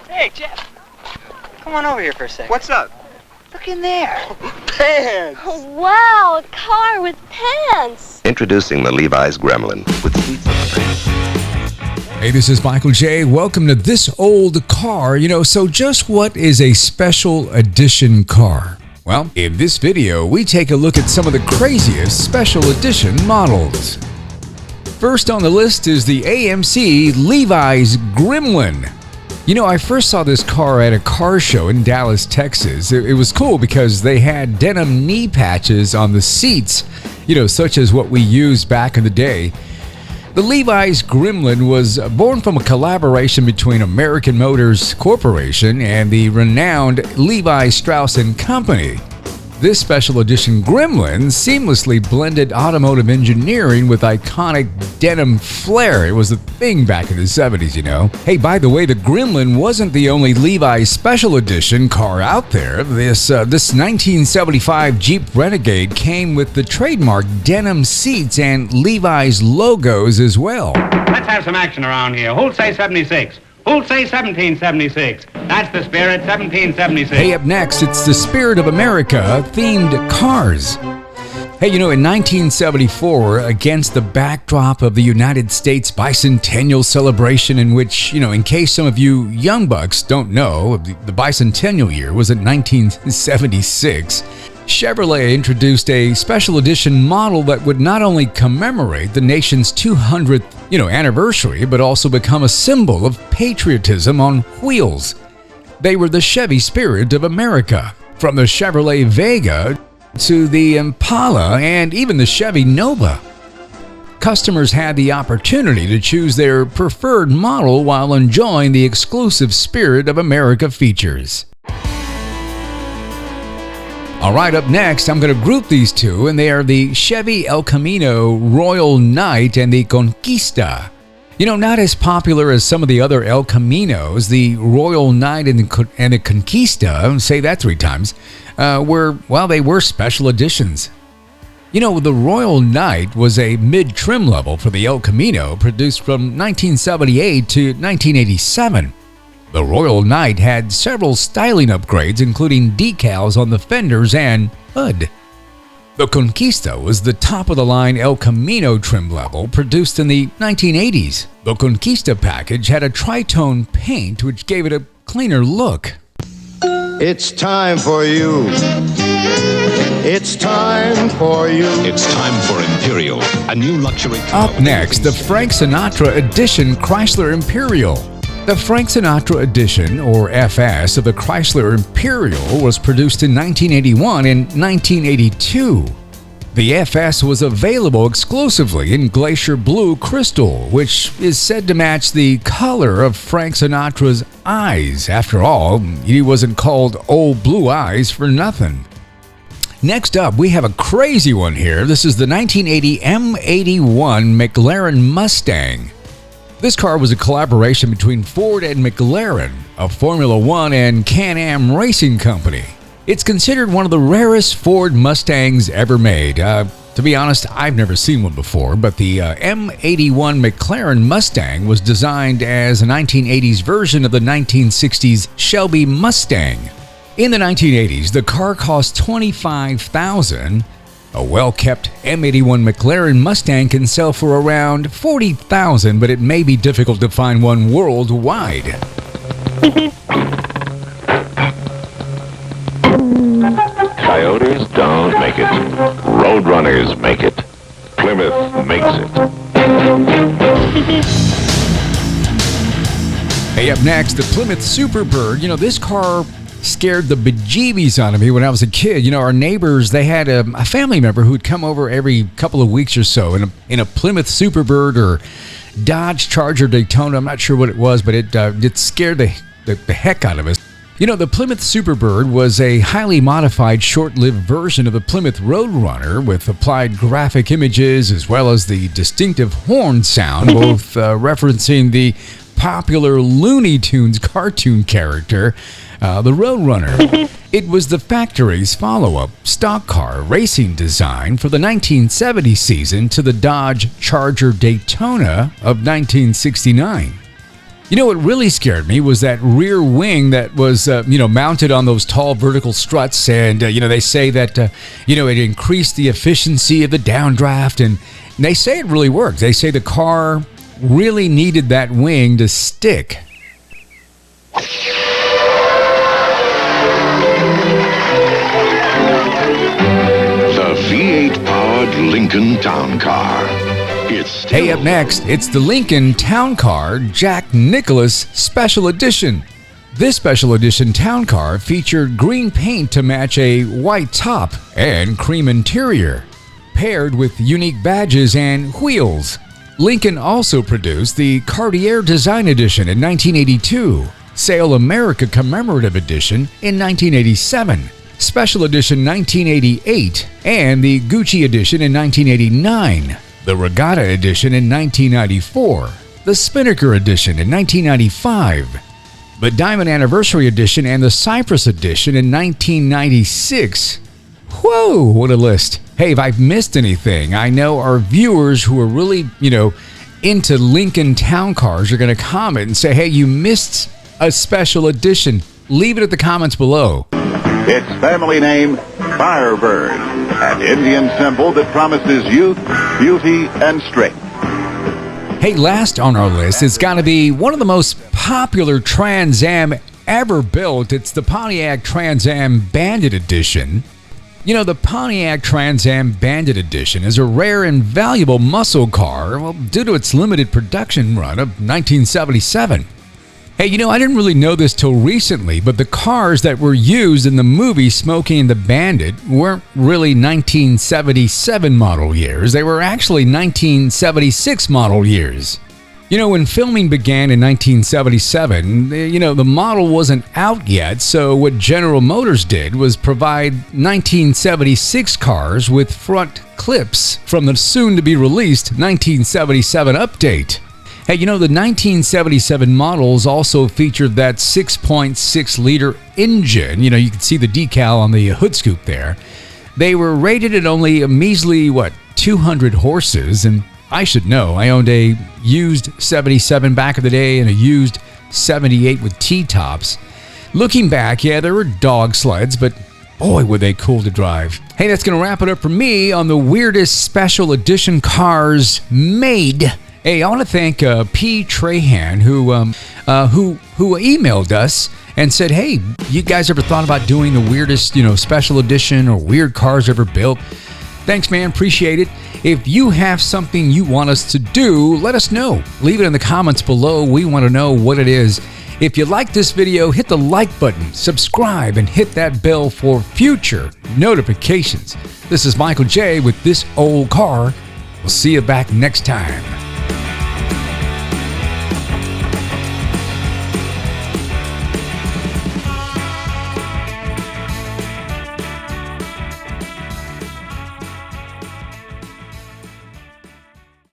Hey, Jeff. Come on over here for a second. What's up? Look in there. Pants! Oh, wow, a car with pants. Introducing the Levi's Gremlin with seats on the back. Hey, this is Michael J. Welcome to This Old Car. So just what is a special edition car? Well, in this video, we take a look at some of the craziest special edition models. First on the list is the AMC Levi's Gremlin. I first saw this car at a car show in Dallas, Texas. It was cool because they had denim knee patches on the seats, such as what we used back in the day. The Levi's Gremlin was born from a collaboration between American Motors Corporation and the renowned Levi Strauss & Company. This special edition Gremlin seamlessly blended automotive engineering with iconic denim flair. It was a thing back in the 70s, Hey, by the way, the Gremlin wasn't the only Levi's special edition car out there. This 1975 Jeep Renegade came with the trademark denim seats and Levi's logos as well. Let's have some action around here. Who'll say 76? Who'll say 1776? That's the spirit, 1776. Hey, up next, it's the Spirit of America themed cars. Hey, in 1974, against the backdrop of the United States bicentennial celebration, in which, in case some of you young bucks don't know, the bicentennial year was in 1976, Chevrolet introduced a special edition model that would not only commemorate the nation's 200th, anniversary, but also become a symbol of patriotism on wheels. They were the Chevy Spirit of America, from the Chevrolet Vega to the Impala and even the Chevy Nova. Customers had the opportunity to choose their preferred model while enjoying the exclusive Spirit of America features. All right, up next, I'm going to group these two, and they are the Chevy El Camino Royal Knight and the Conquista. Not as popular as some of the other El Caminos, the Royal Knight and the Conquista, say that 3 times, they were special editions. The Royal Knight was a mid-trim level for the El Camino, produced from 1978 to 1987. The Royal Knight had several styling upgrades, including decals on the fenders and hood. The Conquista was the top-of-the-line El Camino trim level produced in the 1980s. The Conquista package had a tritone paint which gave it a cleaner look. It's time for you. It's time for you. It's time for Imperial, a new luxury car. Up next, the Frank Sinatra Edition Chrysler Imperial. The Frank Sinatra Edition, or FS, of the Chrysler Imperial was produced in 1981 and 1982. The FS was available exclusively in Glacier Blue Crystal, which is said to match the color of Frank Sinatra's eyes. After all, he wasn't called Old Blue Eyes for nothing. Next up, we have a crazy one here. This is the 1980 M81 McLaren Mustang. This car was a collaboration between Ford and McLaren, a Formula One and Can-Am racing company. It's considered one of the rarest Ford Mustangs ever made. To be honest, I've never seen one before, but the M81 McLaren Mustang was designed as a 1980s version of the 1960s Shelby Mustang. In the 1980s, the car cost $25,000. A well-kept M81 McLaren Mustang can sell for around $40,000, but it may be difficult to find one worldwide. Coyotes don't make it. Roadrunners make it. Plymouth makes it. Hey, up next, the Plymouth Superbird. This car scared the bejeebies out of me when I was a kid. Our neighbors, they had a family member who'd come over every couple of weeks or so in a Plymouth Superbird or Dodge Charger Daytona. I'm not sure what it was, but it scared the heck out of us. The Plymouth Superbird was a highly modified, short-lived version of the Plymouth Roadrunner with applied graphic images as well as the distinctive horn sound, both referencing the popular Looney Tunes cartoon character, the Roadrunner. It was the factory's follow-up stock car racing design for the 1970 season to the Dodge Charger Daytona of 1969. You know what really scared me was that rear wing that was, mounted on those tall vertical struts. And, they say that, it increased the efficiency of the downdraft. And they say it really worked. They say the car really needed that wing to stick. The V8-powered Lincoln Town Car. Hey, up next, it's the Lincoln Town Car Jack Nicklaus Special Edition. This Special Edition Town Car featured green paint to match a white top and cream interior, paired with unique badges and wheels. Lincoln also produced the Cartier Design Edition in 1982, Sail America Commemorative Edition in 1987, Special Edition 1988, and the Gucci Edition in 1989. The Regatta Edition in 1994, the Spinnaker Edition in 1995, the Diamond Anniversary Edition and the Cypress Edition in 1996. Whoa, what a list. Hey, if I've missed anything, I know our viewers who are really, into Lincoln Town Cars are going to comment and say, hey, you missed a special edition. Leave it at the comments below. Its family name, Firebird, an Indian symbol that promises youth, beauty, and strength. Hey, last on our list has got to be one of the most popular Trans Am ever built. It's the Pontiac Trans Am Bandit Edition. The Pontiac Trans Am Bandit Edition is a rare and valuable muscle car, due to its limited production run of 1977. Hey, I didn't really know this till recently, but the cars that were used in the movie Smokey and the Bandit weren't really 1977 model years. They were actually 1976 model years. When filming began in 1977, the model wasn't out yet, so what General Motors did was provide 1976 cars with front clips from the soon-to-be-released 1977 update. Hey, the 1977 models also featured that 6.6-liter engine. You can see the decal on the hood scoop there. They were rated at only a measly, 200 horses. And I should know, I owned a used 77 back in the day and a used 78 with T-tops. Looking back, yeah, there were dog sleds, but boy, were they cool to drive. Hey, that's going to wrap it up for me on the weirdest special edition cars made. Hey, I want to thank P. Trahan, who emailed us and said, hey, you guys ever thought about doing the weirdest, special edition or weird cars ever built? Thanks, man. Appreciate it. If you have something you want us to do, let us know. Leave it in the comments below. We want to know what it is. If you like this video, hit the like button, subscribe, and hit that bell for future notifications. This is Michael J. with This Old Car. We'll see you back next time.